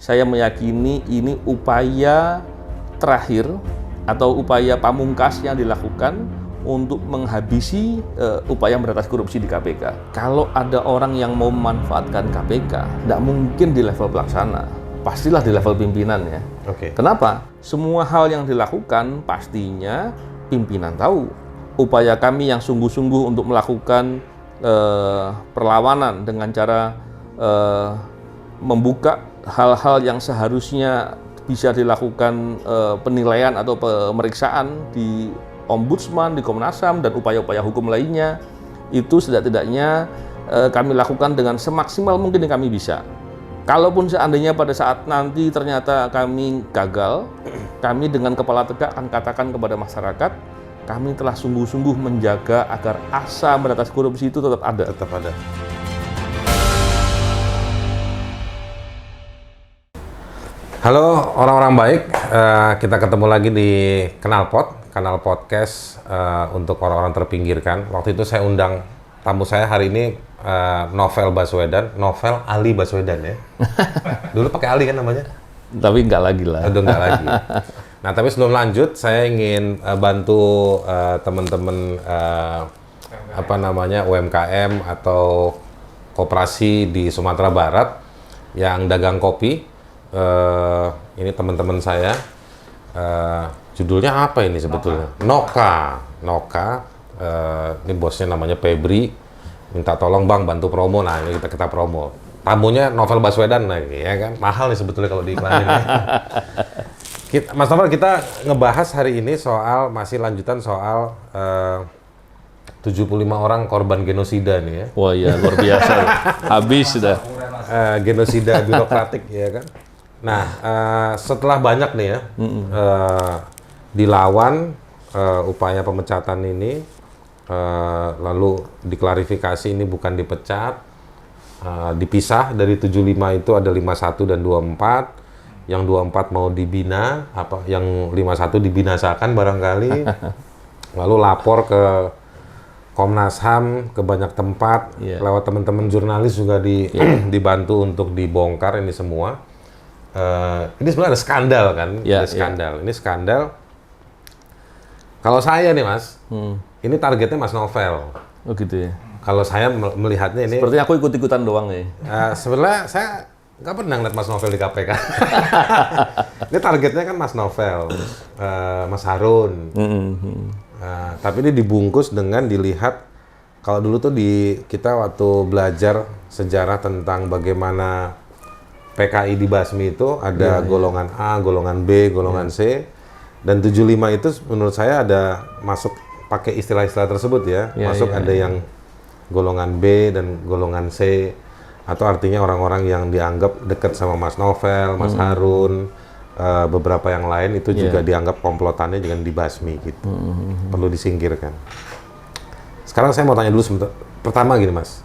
saya meyakini ini upaya terakhir atau upaya pamungkas yang dilakukan untuk menghabisi upaya memberantas korupsi di KPK. Kalau ada orang yang mau memanfaatkan KPK, tidak mungkin di level pelaksana, pastilah di level pimpinan ya. Kenapa? Semua hal yang dilakukan pastinya pimpinan tahu. Upaya kami yang sungguh-sungguh untuk melakukan perlawanan dengan cara membuka hal-hal yang seharusnya bisa dilakukan penilaian atau pemeriksaan di Ombudsman, di Komnas HAM, dan upaya-upaya hukum lainnya, itu setidak-tidaknya kami lakukan dengan semaksimal mungkin yang kami bisa. Kalaupun seandainya pada saat nanti ternyata kami gagal, kami dengan kepala tegak akan katakan kepada masyarakat, kami telah sungguh-sungguh menjaga agar asa memberantas korupsi itu tetap ada. Halo orang-orang baik, kita ketemu lagi di kanal podcast untuk orang-orang terpinggirkan. Waktu itu saya undang tamu saya hari ini Novel Baswedan, Novel Ali Baswedan ya. Dulu pakai Ali kan namanya? Tapi nggak lagi lah. Udah nggak lagi. Nah tapi sebelum lanjut, saya ingin bantu teman-teman UMKM atau koperasi di Sumatera Barat yang dagang kopi. Ini teman-teman saya. Judulnya apa ini sebetulnya? Noka. Ini bosnya namanya Febri. Minta tolong bang bantu promo. Nah ini kita promo. Tamunya Novel Baswedan lagi, ya kan? Mahal nih sebetulnya kalau diiklanin. Mas Novel, kita ngebahas hari ini masih lanjutan soal 75 orang korban genosida nih ya. Wah iya luar biasa. Habis sudah. Genosida birokratik ya kan. Nah, setelah banyak nih ya dilawan upaya pemecatan ini, lalu diklarifikasi ini bukan dipecat, dipisah dari 75 itu ada 51 dan 24, yang 24 mau dibina, yang 51 dibinasakan barangkali, lalu lapor ke Komnas HAM ke banyak tempat, lewat teman-teman jurnalis juga dibantu untuk dibongkar ini semua. Ini sebenarnya ada skandal kan, Ini skandal. Kalau saya nih Mas, ini targetnya Mas Novel. Oh gitu ya. Kalau saya melihatnya ini. Sepertinya aku ikut-ikutan doang ya. Sebenarnya saya nggak pernah ngeliat Mas Novel di KPK. Ini targetnya kan Mas Novel, Mas Harun. Tapi ini dibungkus dengan dilihat. Kalau dulu tuh kita waktu belajar sejarah tentang bagaimana PKI dibasmi itu ada golongan A, golongan B, golongan C, dan 75 itu menurut saya ada masuk pakai istilah-istilah tersebut ya. Ada yang golongan B dan golongan C, atau artinya orang-orang yang dianggap dekat sama Mas Novel, Mas Harun, beberapa yang lain itu juga dianggap komplotannya dengan dibasmi gitu. Perlu disingkirkan. Sekarang saya mau tanya dulu pertama gini Mas,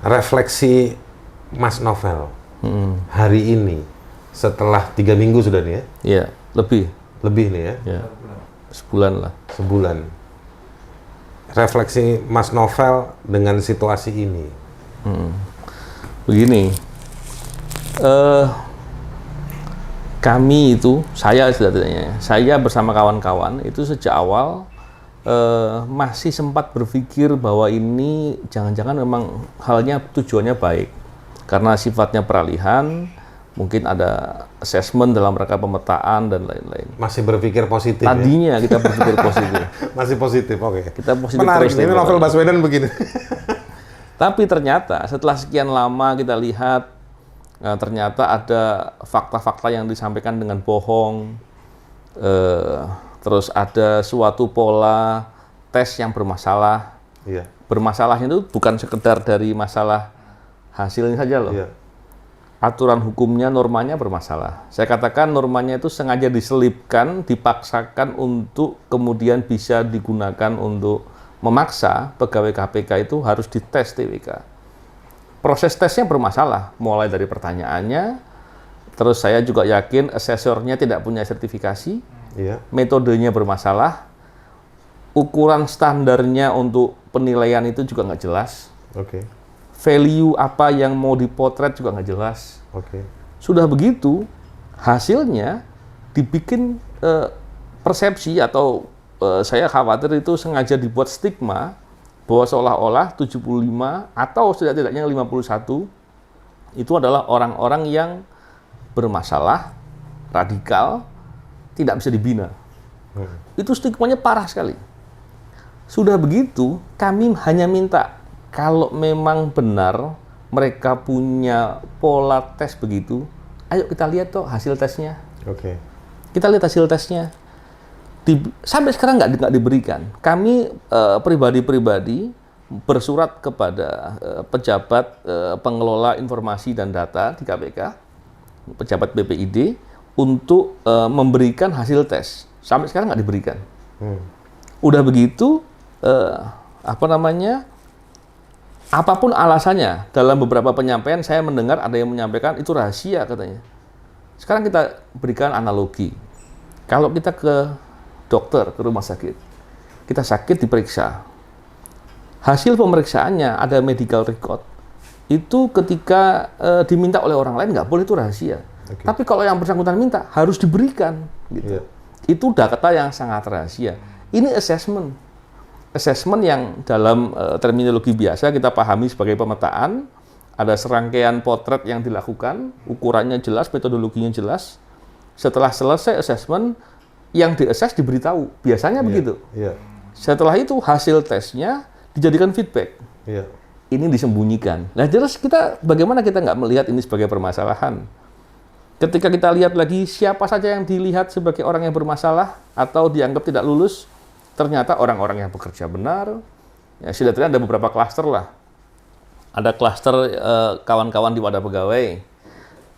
refleksi Mas Novel hari ini setelah 3 minggu sudah nih ya? Iya, lebih nih ya? Ya. Sebulan. Refleksi Mas Novel dengan situasi ini. Begini, kami itu, saya bersama kawan-kawan itu sejak awal masih sempat berpikir bahwa ini jangan-jangan memang halnya tujuannya baik. Karena sifatnya peralihan, mungkin ada assessment dalam rangka pemetaan dan lain-lain. Masih berpikir positif. Tadinya kita berpikir positif. Masih positif, oke. Kita positif. Menarik, terus ini Novel Baswedan begini. Tapi ternyata setelah sekian lama kita lihat, ternyata ada fakta-fakta yang disampaikan dengan bohong. Terus ada suatu pola tes yang bermasalah. Bermasalahnya itu bukan sekedar dari masalah hasilnya saja loh. Aturan hukumnya, normanya bermasalah. Saya katakan normanya itu sengaja diselipkan, dipaksakan untuk kemudian bisa digunakan untuk memaksa pegawai KPK itu harus dites TWK. Proses tesnya bermasalah, mulai dari pertanyaannya, terus saya juga yakin asesornya tidak punya sertifikasi, metodenya bermasalah, ukuran standarnya untuk penilaian itu juga nggak jelas. Value apa yang mau dipotret juga nggak jelas. Sudah begitu, hasilnya dibikin persepsi atau saya khawatir itu sengaja dibuat stigma bahwa seolah-olah 75 atau setidaknya 51 itu adalah orang-orang yang bermasalah, radikal, tidak bisa dibina. Itu stigmanya parah sekali. Sudah begitu, kami hanya minta kalau memang benar mereka punya pola tes begitu, ayo kita lihat toh hasil tesnya. Oke. Kita lihat hasil tesnya. Sampai sekarang nggak diberikan. Kami pribadi-pribadi bersurat kepada pejabat pengelola informasi dan data di KPK, pejabat BPID, untuk memberikan hasil tes. Sampai sekarang nggak diberikan. Udah begitu, apapun alasannya, dalam beberapa penyampaian saya mendengar ada yang menyampaikan itu rahasia katanya. Sekarang kita berikan analogi. Kalau kita ke dokter, ke rumah sakit, kita sakit diperiksa. Hasil pemeriksaannya ada medical record. Itu ketika diminta oleh orang lain nggak boleh itu rahasia. Okay. Tapi kalau yang bersangkutan minta harus diberikan. Gitu. Yeah. Itu data yang sangat rahasia. Ini assessment. Assessment yang dalam terminologi biasa kita pahami sebagai pemetaan. Ada serangkaian potret yang dilakukan, ukurannya jelas, metodologinya jelas. Setelah selesai assessment, yang di-assess diberitahu. Biasanya begitu. Yeah. Setelah itu hasil tesnya dijadikan feedback. Yeah. Ini disembunyikan. Nah, terus bagaimana kita nggak melihat ini sebagai permasalahan? Ketika kita lihat lagi siapa saja yang dilihat sebagai orang yang bermasalah atau dianggap tidak lulus, ternyata orang-orang yang bekerja benar. Ya, setidaknya ada beberapa klaster lah. Ada klaster kawan-kawan di wadah pegawai.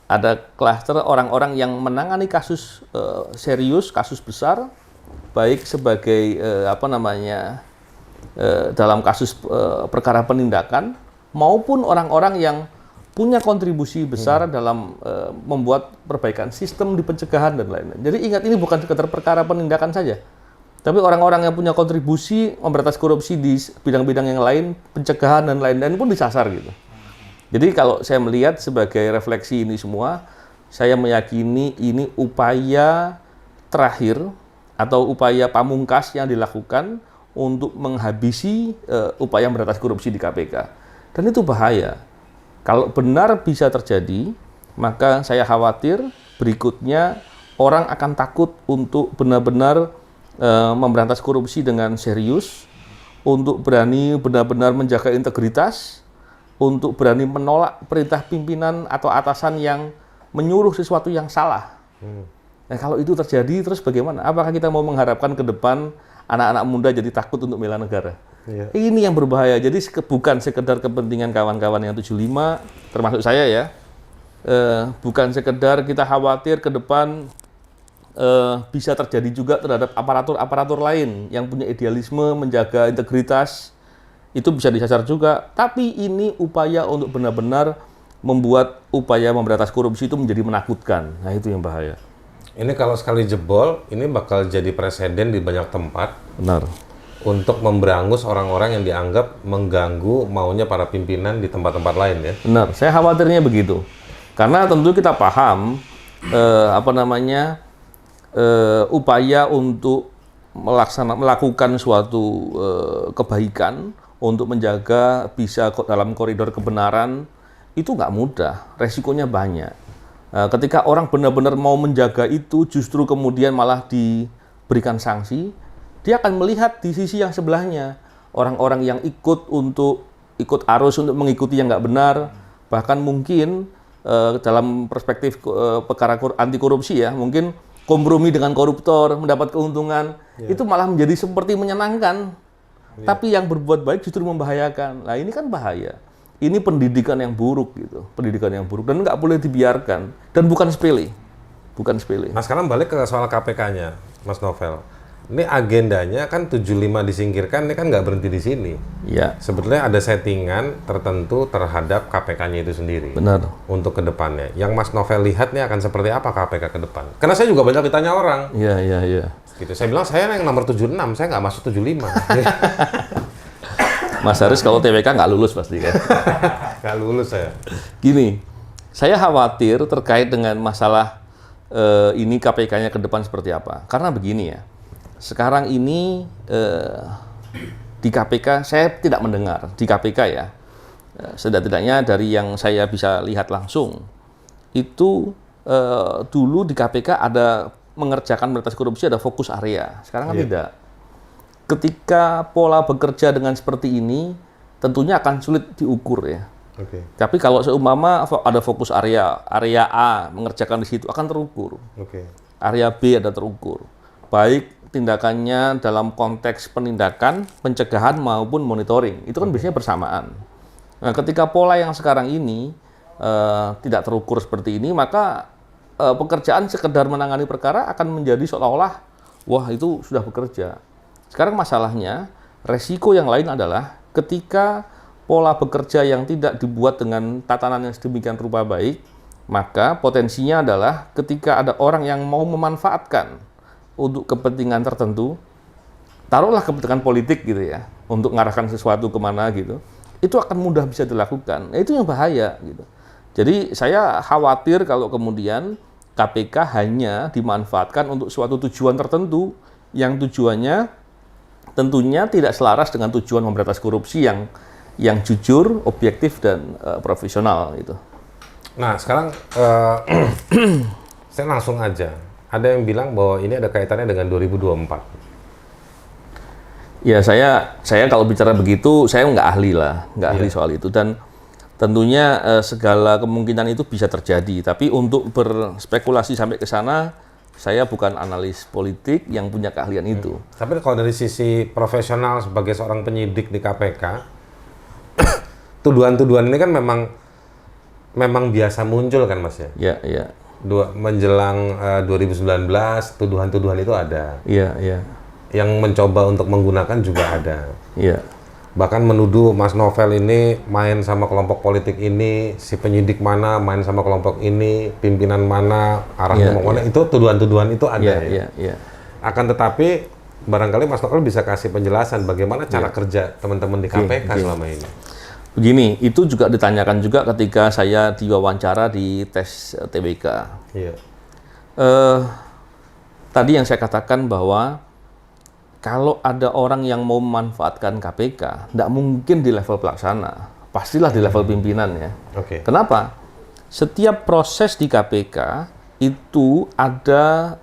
Ada klaster orang-orang yang menangani kasus serius, kasus besar, baik sebagai dalam kasus perkara penindakan, maupun orang-orang yang punya kontribusi besar dalam membuat perbaikan sistem di pencegahan dan lain-lain. Jadi ingat, ini bukan sekedar perkara penindakan saja, tapi orang-orang yang punya kontribusi memberantas korupsi di bidang-bidang yang lain, pencegahan dan lain-lain pun disasar gitu. Jadi kalau saya melihat sebagai refleksi ini semua, saya meyakini ini upaya terakhir atau upaya pamungkas yang dilakukan untuk menghabisi upaya memberantas korupsi di KPK. Dan itu bahaya. Kalau benar bisa terjadi, maka saya khawatir berikutnya orang akan takut untuk benar-benar memberantas korupsi dengan serius, untuk berani benar-benar menjaga integritas, untuk berani menolak perintah pimpinan atau atasan yang menyuruh sesuatu yang salah. Nah, kalau itu terjadi, terus bagaimana? Apakah kita mau mengharapkan ke depan anak-anak muda jadi takut untuk bela negara? Yeah. Ini yang berbahaya. Jadi bukan sekedar kepentingan kawan-kawan yang 75, termasuk saya ya, bukan sekedar kita khawatir ke depan bisa terjadi juga terhadap aparatur-aparatur lain yang punya idealisme, menjaga integritas, itu bisa disasar juga. Tapi ini upaya untuk benar-benar membuat upaya memberantas korupsi itu menjadi menakutkan. Nah, itu yang bahaya. Ini kalau sekali jebol, ini bakal jadi presiden di banyak tempat. Benar. Untuk memberangus orang-orang yang dianggap mengganggu maunya para pimpinan di tempat-tempat lain ya. Benar, saya khawatirnya begitu. Karena tentu kita paham upaya untuk melakukan suatu kebaikan untuk menjaga bisa dalam koridor kebenaran itu nggak mudah, resikonya banyak. Ketika orang benar-benar mau menjaga itu, justru kemudian malah diberikan sanksi, dia akan melihat di sisi yang sebelahnya orang-orang yang ikut arus untuk mengikuti yang nggak benar, bahkan mungkin dalam perspektif perkara anti korupsi ya, mungkin kompromi dengan koruptor, mendapat keuntungan, itu malah menjadi seperti menyenangkan. Tapi yang berbuat baik justru membahayakan. Nah, ini kan bahaya. Ini pendidikan yang buruk gitu, pendidikan yang buruk, dan nggak boleh dibiarkan. Dan bukan sepele, bukan sepele. Nah, sekarang balik ke soal KPK-nya, Mas Novel. Ini agendanya kan 75 disingkirkan, ini kan nggak berhenti di sini. Ya. Sebetulnya ada settingan tertentu terhadap KPK-nya itu sendiri. Benar. Untuk ke depannya. Yang Mas Novel lihat nih akan seperti apa KPK ke depan? Karena saya juga banyak ditanya orang. Iya. Gitu. Saya bilang, saya yang nomor 76, saya nggak masuk 75. Mas Haris kalau TWK nggak lulus pasti kan? Nggak lulus saya. Gini, Saya khawatir terkait dengan masalah ini KPK-nya ke depan seperti apa. Karena begini ya, sekarang ini di KPK, saya tidak mendengar di KPK ya, setidak-tidaknya dari yang saya bisa lihat langsung, itu dulu di KPK ada mengerjakan pemberantasan korupsi, ada fokus area. Sekarang kan tidak. Ketika pola bekerja dengan seperti ini, tentunya akan sulit diukur ya. Tapi kalau seumpama ada fokus area A mengerjakan di situ akan terukur. Area B ada terukur. Baik tindakannya dalam konteks penindakan, pencegahan maupun monitoring. Itu kan biasanya bersamaan. Nah, ketika pola yang sekarang ini tidak terukur seperti ini, maka pekerjaan sekedar menangani perkara akan menjadi seolah-olah wah itu sudah bekerja. Sekarang masalahnya, resiko yang lain adalah ketika pola bekerja yang tidak dibuat dengan tatanan yang sedemikian rupa baik, maka potensinya adalah ketika ada orang yang mau memanfaatkan untuk kepentingan tertentu, taruhlah kepentingan politik gitu ya, untuk mengarahkan sesuatu kemana gitu, itu akan mudah bisa dilakukan. Nah, itu yang bahaya gitu. Jadi saya khawatir kalau kemudian KPK hanya dimanfaatkan untuk suatu tujuan tertentu, yang tujuannya tentunya tidak selaras dengan tujuan memberantas korupsi yang jujur, objektif, dan profesional itu. Nah, sekarang saya langsung aja. Ada yang bilang bahwa ini ada kaitannya dengan 2024. Ya, saya kalau bicara begitu, saya nggak ahli lah, nggak ahli soal itu. Dan tentunya segala kemungkinan itu bisa terjadi. Tapi untuk berspekulasi sampai ke sana, saya bukan analis politik yang punya keahlian itu. Tapi kalau dari sisi profesional sebagai seorang penyidik di KPK, tuduhan-tuduhan ini kan memang biasa muncul kan, Mas ya? Iya, iya. Menjelang 2019, tuduhan-tuduhan itu ada. Iya, iya. Yang mencoba untuk menggunakan juga ada. Iya. Bahkan menuduh Mas Novel ini main sama kelompok politik ini, si penyidik mana main sama kelompok ini, pimpinan mana, arahnya mau mana, itu tuduhan-tuduhan itu ada ya. Iya, iya. Akan tetapi barangkali Mas Novel bisa kasih penjelasan bagaimana cara kerja teman-teman di KPK selama ini. Begini, itu juga ditanyakan juga ketika saya diwawancara di tes TBK. Iya. Tadi yang saya katakan bahwa kalau ada orang yang mau memanfaatkan KPK, tidak mungkin di level pelaksana, pastilah di level pimpinan ya. Kenapa? Setiap proses di KPK itu ada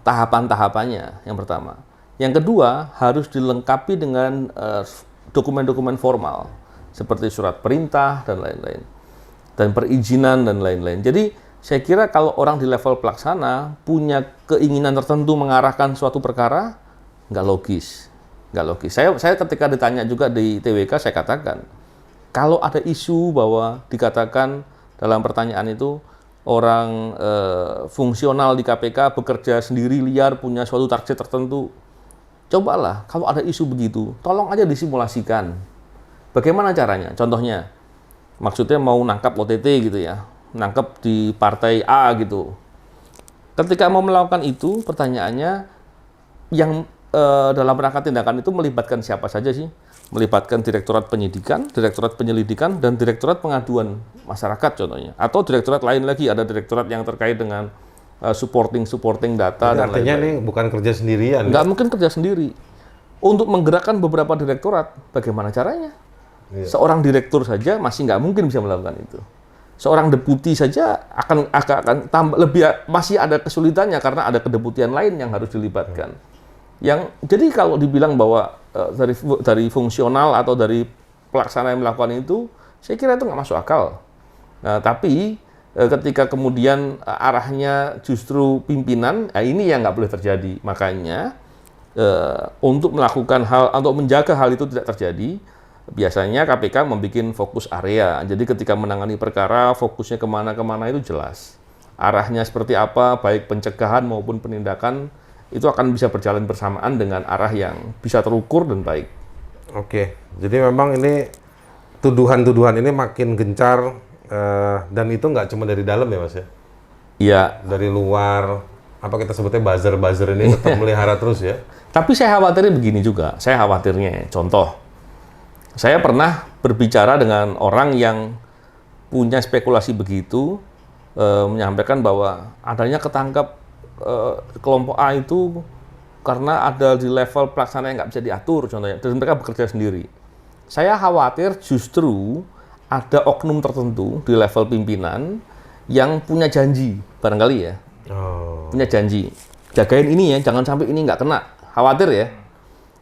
tahapan-tahapannya, yang pertama. Yang kedua, harus dilengkapi dengan dokumen-dokumen formal, seperti surat perintah dan lain-lain, dan perizinan dan lain-lain. Jadi saya kira kalau orang di level pelaksana punya keinginan tertentu mengarahkan suatu perkara, nggak logis. Saya ketika ditanya juga di TWK, saya katakan, kalau ada isu bahwa dikatakan dalam pertanyaan itu, orang fungsional di KPK bekerja sendiri liar, punya suatu target tertentu, cobalah kalau ada isu begitu, tolong aja disimulasikan. Bagaimana caranya? Contohnya, maksudnya mau nangkap OTT gitu ya, nangkap di partai A gitu. Ketika mau melakukan itu, pertanyaannya, yang dalam rangka tindakan itu melibatkan siapa saja sih? Melibatkan Direktorat Penyidikan, Direktorat Penyelidikan, dan Direktorat Pengaduan Masyarakat contohnya. Atau direktorat lain lagi, ada direktorat yang terkait dengan supporting data. Jadi dan artinya lain-lain. Ini bukan kerja sendirian? Nggak mungkin kerja sendiri. Untuk menggerakkan beberapa direktorat, bagaimana caranya? Seorang direktur saja masih nggak mungkin bisa melakukan itu. Seorang deputi saja akan tambah masih ada kesulitannya karena ada kedeputian lain yang harus dilibatkan. Jadi kalau dibilang bahwa dari fungsional atau dari pelaksana yang melakukan itu, saya kira itu nggak masuk akal. Nah, tapi ketika kemudian arahnya justru pimpinan, ini yang nggak boleh terjadi. Makanya untuk melakukan hal atau menjaga hal itu tidak terjadi, biasanya KPK membuat fokus area. Jadi ketika menangani perkara, fokusnya kemana-kemana itu jelas. Arahnya seperti apa, baik pencegahan maupun penindakan, itu akan bisa berjalan bersamaan dengan arah yang bisa terukur dan baik. Oke, jadi memang ini tuduhan-tuduhan ini makin gencar, dan itu nggak cuma dari dalam ya Mas ya? Iya. Dari luar, apa kita sebutnya buzzer-buzzer ini tetap melihara terus ya? Tapi saya khawatirnya begini juga, saya khawatirnya, contoh, saya pernah berbicara dengan orang yang punya spekulasi begitu, menyampaikan bahwa adanya ketangkap kelompok A itu karena ada di level pelaksana yang nggak bisa diatur contohnya, dan mereka bekerja sendiri. Saya khawatir justru ada oknum tertentu di level pimpinan yang punya janji, barangkali ya, punya janji, jagain ini ya, jangan sampai ini nggak kena, khawatir ya.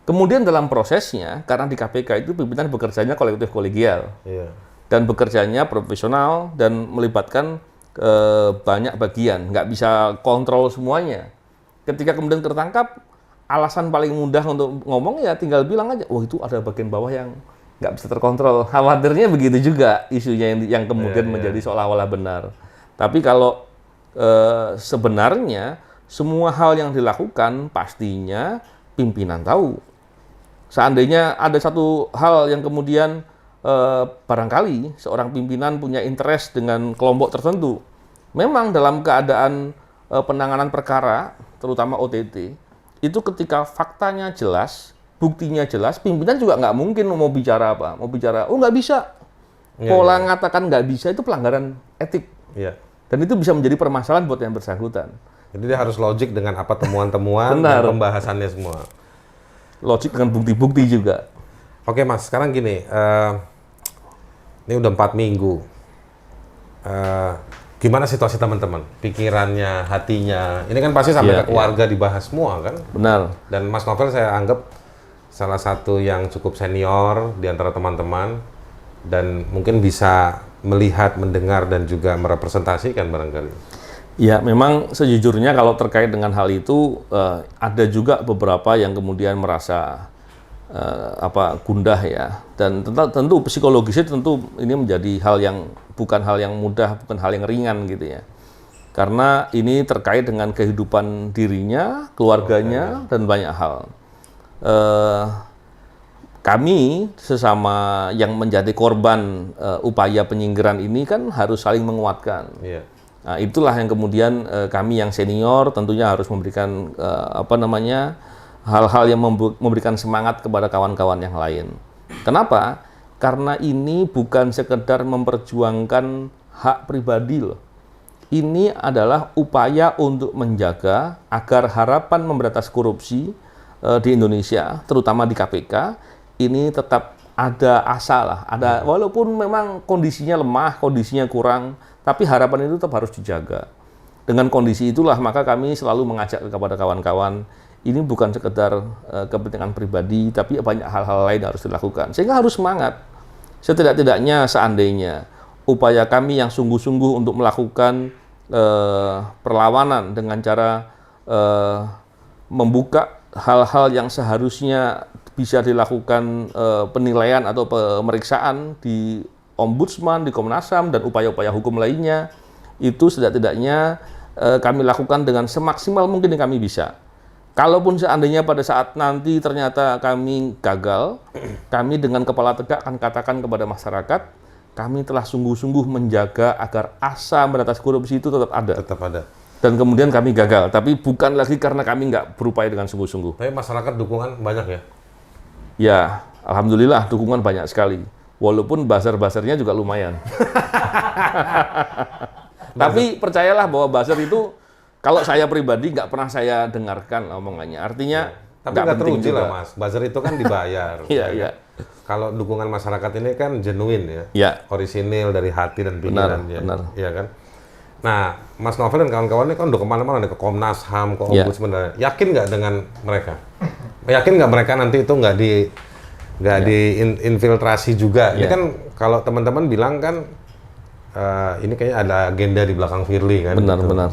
Kemudian dalam prosesnya, karena di KPK itu pimpinan bekerjanya kolektif kolegial, dan bekerjanya profesional dan melibatkan banyak bagian, nggak bisa kontrol semuanya. Ketika kemudian tertangkap, alasan paling mudah untuk ngomong ya tinggal bilang aja, wah itu ada bagian bawah yang nggak bisa terkontrol. Khawatirnya begitu juga isunya yang kemudian menjadi seolah-olah benar. Tapi kalau sebenarnya semua hal yang dilakukan pastinya pimpinan tahu. Seandainya ada satu hal yang kemudian barangkali seorang pimpinan punya interest dengan kelompok tertentu, memang dalam keadaan penanganan perkara, terutama OTT, itu ketika faktanya jelas, buktinya jelas, pimpinan juga nggak mungkin mau bicara apa, mau bicara, oh nggak bisa. Pola ngatakan nggak bisa itu pelanggaran etik. Dan itu bisa menjadi permasalahan buat yang bersangkutan. Jadi dia harus logik dengan apa temuan-temuan dan pembahasannya semua. Logik dengan bukti-bukti juga. Oke Mas, sekarang gini, ini udah 4 minggu. Gimana situasi teman-teman? Pikirannya, hatinya, ini kan pasti sampai ke keluarga dibahas semua kan? Benar. Dan Mas Novel saya anggap salah satu yang cukup senior di antara teman-teman dan mungkin bisa melihat, mendengar dan juga merepresentasikan barangkali. Ya, memang sejujurnya kalau terkait dengan hal itu ada juga beberapa yang kemudian merasa gundah ya, dan tentu psikologisnya tentu ini menjadi hal yang bukan hal yang mudah, bukan hal yang ringan gitu ya, karena ini terkait dengan kehidupan dirinya, keluarganya dan banyak hal. Kami sesama yang menjadi korban upaya penyingkiran ini kan harus saling menguatkan. Nah, itulah yang kemudian kami yang senior tentunya harus memberikan hal-hal yang memberikan semangat kepada kawan-kawan yang lain. Kenapa? Karena ini bukan sekedar memperjuangkan hak pribadi loh. Ini adalah upaya untuk menjaga agar harapan memberantas korupsi di Indonesia, terutama di KPK, ini tetap ada asa lah. Ada, walaupun memang kondisinya lemah, kondisinya kurang, tapi harapan itu tetap harus dijaga. Dengan kondisi itulah maka kami selalu mengajak kepada kawan-kawan, ini bukan sekedar kepentingan pribadi, tapi banyak hal-hal lain harus dilakukan. Sehingga harus semangat. Setidak-tidaknya seandainya upaya kami yang sungguh-sungguh untuk melakukan perlawanan dengan cara membuka hal-hal yang seharusnya bisa dilakukan penilaian atau pemeriksaan di Ombudsman, di Komnas HAM, dan upaya-upaya hukum lainnya, itu setidak-tidaknya kami lakukan dengan semaksimal mungkin yang kami bisa. Kalaupun seandainya pada saat nanti ternyata kami gagal, kami dengan kepala tegak akan katakan kepada masyarakat, kami telah sungguh-sungguh menjaga agar asa memberantas korupsi itu tetap ada. Tetap ada. Dan kemudian kami gagal, tapi bukan lagi karena kami nggak berupaya dengan sungguh-sungguh. Tapi masyarakat dukungan banyak ya? Ya, alhamdulillah dukungan banyak sekali. Walaupun buzzer-buzzernya juga lumayan. Tapi percayalah bahwa buzzer itu, kalau saya pribadi nggak pernah saya dengarkan omongannya. Artinya tapi nggak teruji lah Mas. Buzzer itu kan dibayar. Iya. Kalau dukungan masyarakat ini kan genuine ya. Iya. Orisinil dari hati dan pikiran. Benar. Iya kan? Nah, Mas Novel dan kawan-kawan ini kan udah kemana-mana nih, ke Komnas HAM, ke Ombudsman. Yakin nggak dengan mereka? Yakin nggak mereka nanti itu nggak diinfiltrasi juga? Ini kan kalau teman-teman bilang kan ini kayaknya ada agenda di belakang Firly kan? Benar.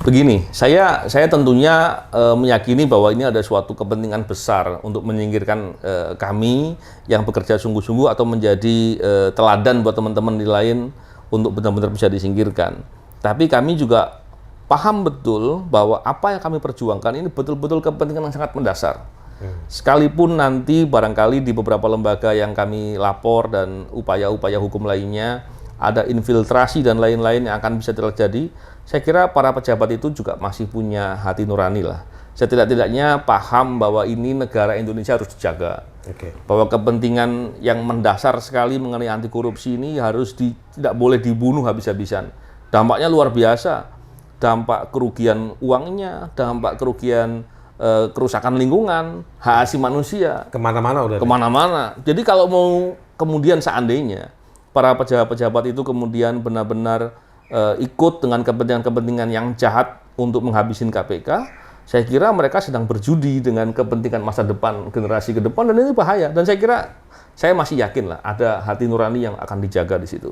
Begini, saya tentunya meyakini bahwa ini ada suatu kepentingan besar untuk menyingkirkan kami yang bekerja sungguh-sungguh atau menjadi teladan buat teman-teman di lain untuk benar-benar bisa disingkirkan. Tapi kami juga paham betul bahwa apa yang kami perjuangkan ini betul-betul kepentingan yang sangat mendasar. Sekalipun nanti barangkali di beberapa lembaga yang kami lapor dan upaya-upaya hukum lainnya ada infiltrasi dan lain-lain yang akan bisa terjadi, saya kira para pejabat itu juga masih punya hati nurani lah. setidak-tidaknya paham bahwa ini negara Indonesia harus dijaga. Bahwa kepentingan yang mendasar sekali mengenai anti korupsi ini tidak boleh dibunuh habis-habisan. Dampaknya luar biasa. Dampak kerugian uangnya, dampak kerugian kerusakan lingkungan, hak asasi manusia. Kemana-mana udah. Kemana-mana. Jadi kalau mau kemudian seandainya para pejabat-pejabat itu kemudian benar-benar ikut dengan kepentingan-kepentingan yang jahat untuk menghabisin KPK, saya kira mereka sedang berjudi dengan kepentingan masa depan generasi ke depan, dan ini bahaya. Dan saya kira, saya masih yakin lah ada hati nurani yang akan dijaga di situ.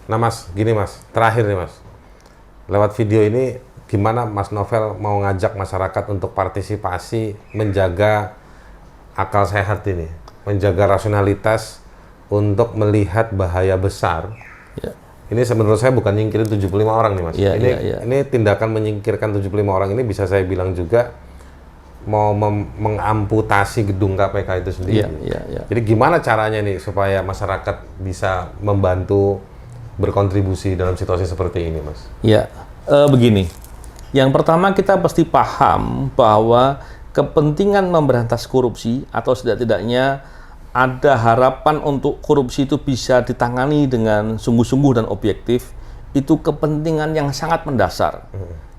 Nah Mas, gini Mas, terakhir nih Mas, lewat video ini gimana Mas Novel mau ngajak masyarakat untuk partisipasi menjaga akal sehat ini, menjaga rasionalitas untuk melihat bahaya besar. Ya. Ini menurut saya bukan nyingkirin 75 orang nih Mas. Ini tindakan menyingkirkan 75 orang ini bisa saya bilang juga mau mengamputasi gedung KPK itu sendiri. Jadi gimana caranya nih supaya masyarakat bisa membantu berkontribusi dalam situasi seperti ini Mas? Begini. Yang pertama kita pasti paham bahwa kepentingan memberantas korupsi atau setidak-tidaknya ada harapan untuk korupsi itu bisa ditangani dengan sungguh-sungguh dan objektif, itu kepentingan yang sangat mendasar.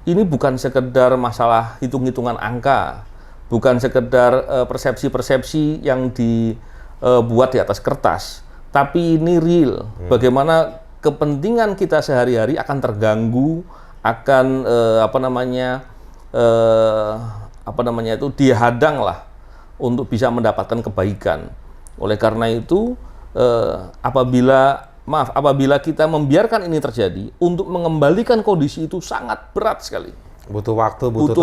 Ini bukan sekedar masalah hitung-hitungan angka, bukan sekedar persepsi-persepsi yang dibuat di atas kertas, tapi ini real. Bagaimana kepentingan kita sehari-hari akan terganggu, akan dihadang lah untuk bisa mendapatkan kebaikan. Oleh karena itu, apabila kita membiarkan ini terjadi, untuk mengembalikan kondisi itu sangat berat sekali. Butuh waktu, butuh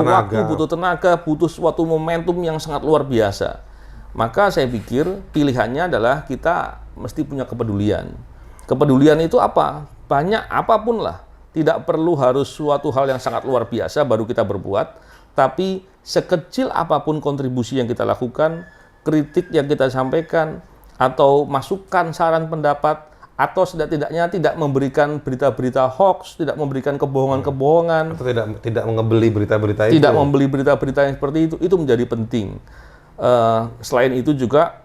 tenaga, butuh suatu momentum yang sangat luar biasa. Maka saya pikir pilihannya adalah kita mesti punya kepedulian. Kepedulian itu apa? Banyak, apapun lah. Tidak perlu harus suatu hal yang sangat luar biasa baru kita berbuat, tapi sekecil apapun kontribusi yang kita lakukan, kritik yang kita sampaikan, atau masukan, saran, pendapat, atau setidak-tidaknya tidak memberikan berita-berita hoax, tidak memberikan kebohongan-kebohongan, atau tidak membeli berita-berita itu. Tidak membeli berita-berita yang seperti itu menjadi penting. Selain itu juga,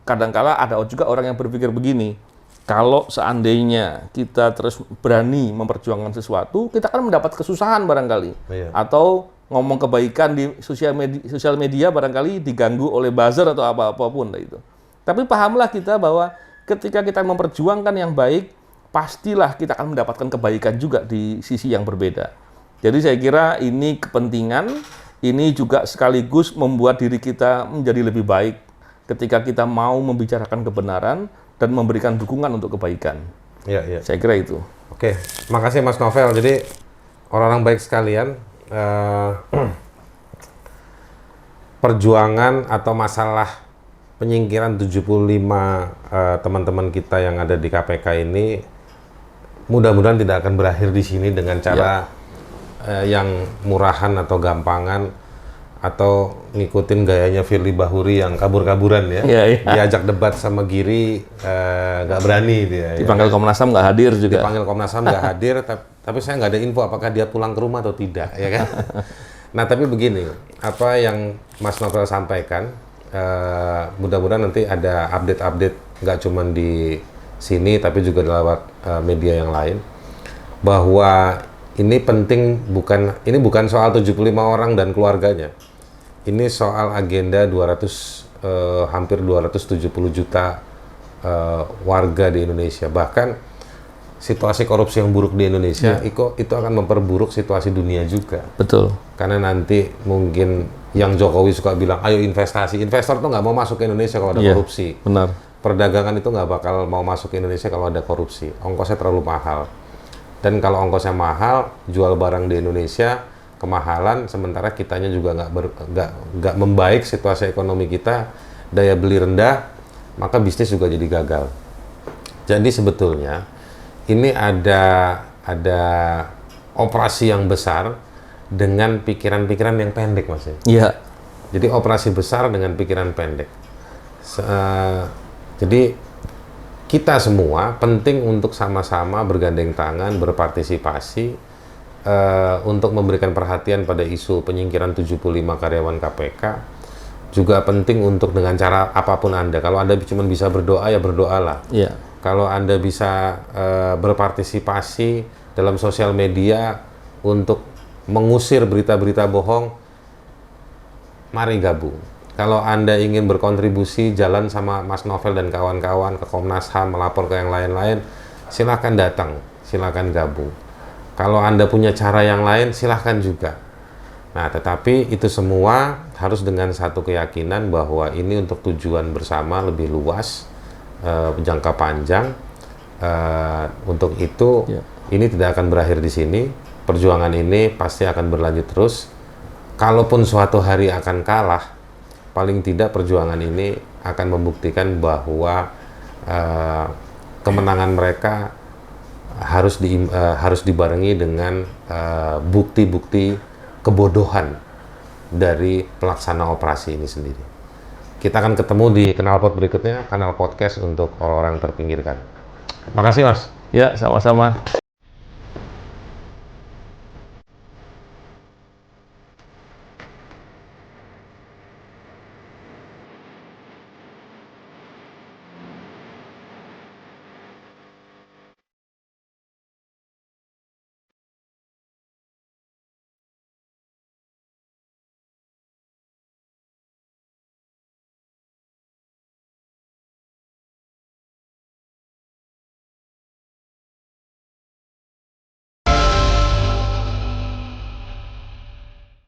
kadangkala ada juga orang yang berpikir begini, kalau seandainya kita terus berani memperjuangkan sesuatu, kita akan mendapat kesusahan barangkali. Atau ngomong kebaikan di sosial media barangkali diganggu oleh buzzer atau apapun itu. Tapi pahamlah kita bahwa ketika kita memperjuangkan yang baik, pastilah kita akan mendapatkan kebaikan juga di sisi yang berbeda. Jadi saya kira ini kepentingan, ini juga sekaligus membuat diri kita menjadi lebih baik ketika kita mau membicarakan kebenaran dan memberikan dukungan untuk kebaikan. Saya kira itu. Oke, makasih Mas Novel. Jadi orang-orang baik sekalian, perjuangan atau masalah penyingkiran 75 teman-teman kita yang ada di KPK ini mudah-mudahan tidak akan berakhir di sini dengan cara yang murahan atau gampangan, atau ngikutin gayanya Firly Bahuri yang kabur-kaburan ya. Diajak debat sama Giri nggak berani dia. Dipanggil Komnas HAM nggak hadir juga. Dipanggil Komnas HAM nggak hadir, tapi saya nggak ada info apakah dia pulang ke rumah atau tidak, ya kan? Nah tapi begini, apa yang Mas Novel sampaikan, mudah-mudahan nanti ada update-update nggak cuma di sini tapi juga lewat media yang lain, bahwa ini penting, ini bukan soal 75 orang dan keluarganya. Ini soal agenda hampir 270 juta warga di Indonesia. Bahkan situasi korupsi yang buruk di Indonesia itu akan memperburuk situasi dunia juga. Betul. Karena nanti mungkin yang Jokowi suka bilang, ayo investasi. Investor tuh nggak mau masuk ke Indonesia kalau ada korupsi. Benar. Perdagangan itu nggak bakal mau masuk ke Indonesia kalau ada korupsi. Ongkosnya terlalu mahal. Dan kalau ongkosnya mahal, jual barang di Indonesia kemahalan, sementara kitanya juga nggak membaik situasi ekonomi kita, daya beli rendah, maka bisnis juga jadi gagal. Jadi sebetulnya ini ada operasi yang besar dengan pikiran-pikiran yang pendek, Mas. Iya. Jadi operasi besar dengan pikiran pendek. Jadi kita semua penting untuk sama-sama bergandeng tangan, berpartisipasi untuk memberikan perhatian pada isu penyingkiran 75 karyawan KPK juga penting untuk dengan cara apapun Anda. Kalau Anda cuma bisa berdoa, ya berdoalah. Iya. Kalau Anda bisa berpartisipasi dalam sosial media untuk mengusir berita-berita bohong, mari gabung. Kalau Anda ingin berkontribusi jalan sama Mas Novel dan kawan-kawan ke Komnas HAM, melapor ke yang lain-lain, silakan datang, silakan gabung. Kalau Anda punya cara yang lain, silahkan juga. Nah, tetapi itu semua harus dengan satu keyakinan bahwa ini untuk tujuan bersama lebih luas, jangka panjang. Untuk itu, ini tidak akan berakhir di sini. Perjuangan ini pasti akan berlanjut terus. Kalaupun suatu hari akan kalah, paling tidak perjuangan ini akan membuktikan bahwa kemenangan mereka harus dibarengi dengan bukti-bukti kebodohan dari pelaksana operasi ini sendiri. Kita akan ketemu di Knalpot berikutnya, kanal podcast untuk orang-orang terpinggirkan. Terima kasih, Mas. Ya, sama-sama.